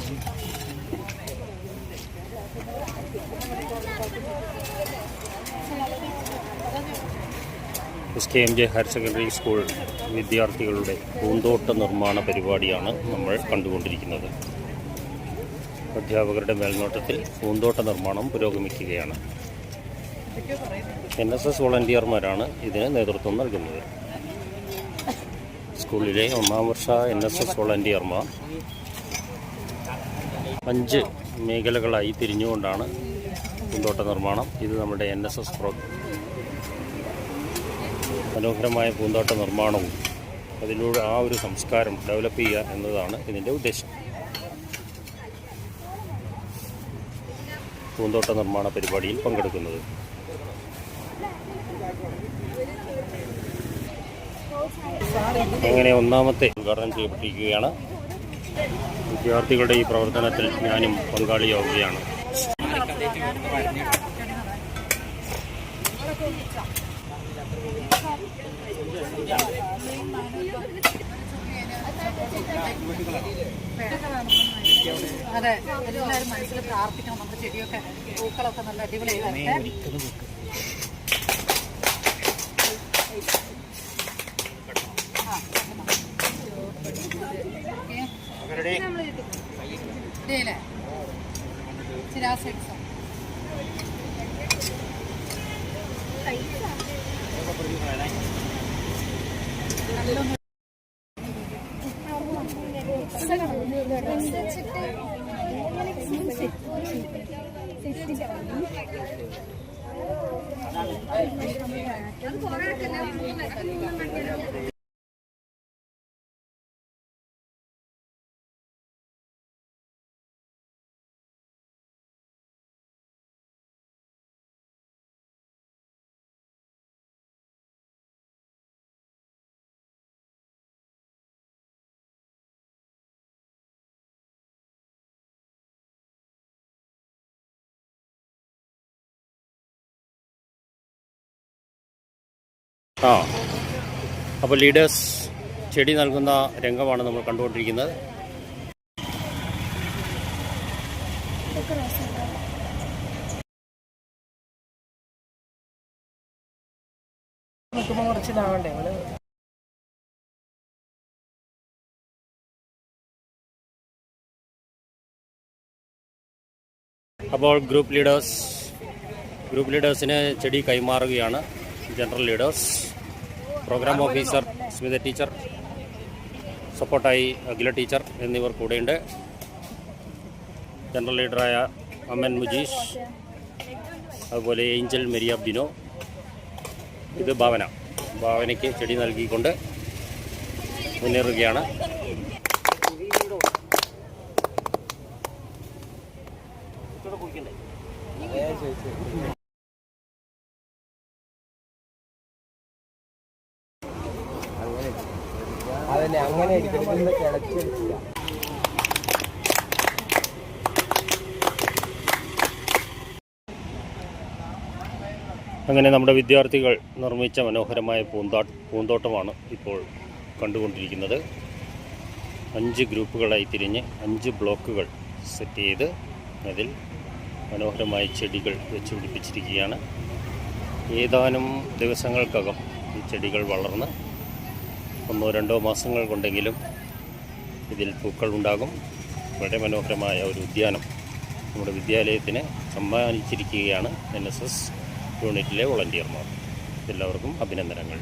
SKMJ higher secondary school വിദ്യാർത്ഥികളുടെ പൂന്തോട്ട നിർമ്മാണ പരിപാടിയാണ് നമ്മൾ കണ്ടുകൊണ്ടിരിക്കുന്നത്. അധ്യാപകരുടെ മേൽനോട്ടത്തിൽ പൂന്തോട്ട നിർമ്മാണം പുരോഗമിക്കുകയാണ്. NSS വോളണ്ടിയർമാരാണ് ഇതിന് നേതൃത്വം നൽകുന്നത്. സ്കൂളിലെ 1ാം വർഷ NSS വോളണ്ടിയർമാർ 5 മേഖലകളായി തിരിഞ്ഞുകൊണ്ടാണ് പൂന്തോട്ട നിർമ്മാണം. ഇത് നമ്മുടെ NSS മനോഹരമായ പൂന്തോട്ട നിർമ്മാണവും അതിലൂടെ ആ ഒരു സംസ്കാരം ഡെവലപ്പ് ചെയ്യുക എന്നതാണ് ഇതിൻ്റെ ഉദ്ദേശം. പൂന്തോട്ട നിർമ്മാണ പരിപാടിയിൽ പങ്കെടുക്കുന്നത് അങ്ങനെ 1ാമത്തെ ഉദ്ഘാടനം ചെയ്യപ്പെട്ടിരിക്കുകയാണ്. വിദ്യാർത്ഥികളുടെ ഈ പ്രവർത്തനത്തിൽ ഞാനും പങ്കാളിയാവുകയാണ്. അതെ, എല്ലാവരും മനസ്സിൽ പ്രാർത്ഥിക്കണം. നമ്മുടെ ചെടിയൊക്കെ പൂക്കളൊക്കെ നല്ല അടിപൊളിയായി വരട്ടെ. ഇതേലെ ചിരാസെക്സ് അപ്പോൾ ലീഡേഴ്സ് ചെടി നൽകുന്ന രംഗമാണ് നമ്മൾ കണ്ടുകൊണ്ടിരിക്കുന്നത്. അപ്പോൾ ഗ്രൂപ്പ് ലീഡേഴ്സിന് ചെടി കൈമാറുകയാണ്. General leaders, program officer Smitha teacher, സപ്പോർട്ടായി അഖില ടീച്ചർ എന്നിവർ കൂടെയുണ്ട്. ജനറൽ ലീഡറായ അമൻ മുജീഷ്, അതുപോലെ ഏഞ്ചൽ മെരിയ ബിനോ. ഇത് ഭാവനയ്ക്ക് ചെടി നൽകിക്കൊണ്ട് മുന്നേറുകയാണ്. അങ്ങനെ നമ്മുടെ വിദ്യാർത്ഥികൾ നിർമ്മിച്ച മനോഹരമായ പൂന്തോട്ടമാണ് ഇപ്പോൾ കണ്ടുകൊണ്ടിരിക്കുന്നത്. 5 ഗ്രൂപ്പുകളായി തിരിഞ്ഞ് 5 ബ്ലോക്കുകൾ സെറ്റ് ചെയ്ത് അതിൽ മനോഹരമായ ചെടികൾ വെച്ച് പിടിപ്പിച്ചിരിക്കുകയാണ്. ഏതാനും ദിവസങ്ങൾക്കകം ഈ ചെടികൾ വളർന്ന് 1-2 മാസങ്ങൾ കൊണ്ടെങ്കിലും ഇതിൽ പൂക്കൾ ഉണ്ടാകും. വളരെ മനോഹരമായ ഒരു ഉദ്യാനം നമ്മുടെ വിദ്യാലയത്തിന് സമ്മാനിച്ചിരിക്കുകയാണ് NSS യൂണിറ്റിലെ വോളണ്ടിയർമാർ. എല്ലാവർക്കും അഭിനന്ദനങ്ങൾ.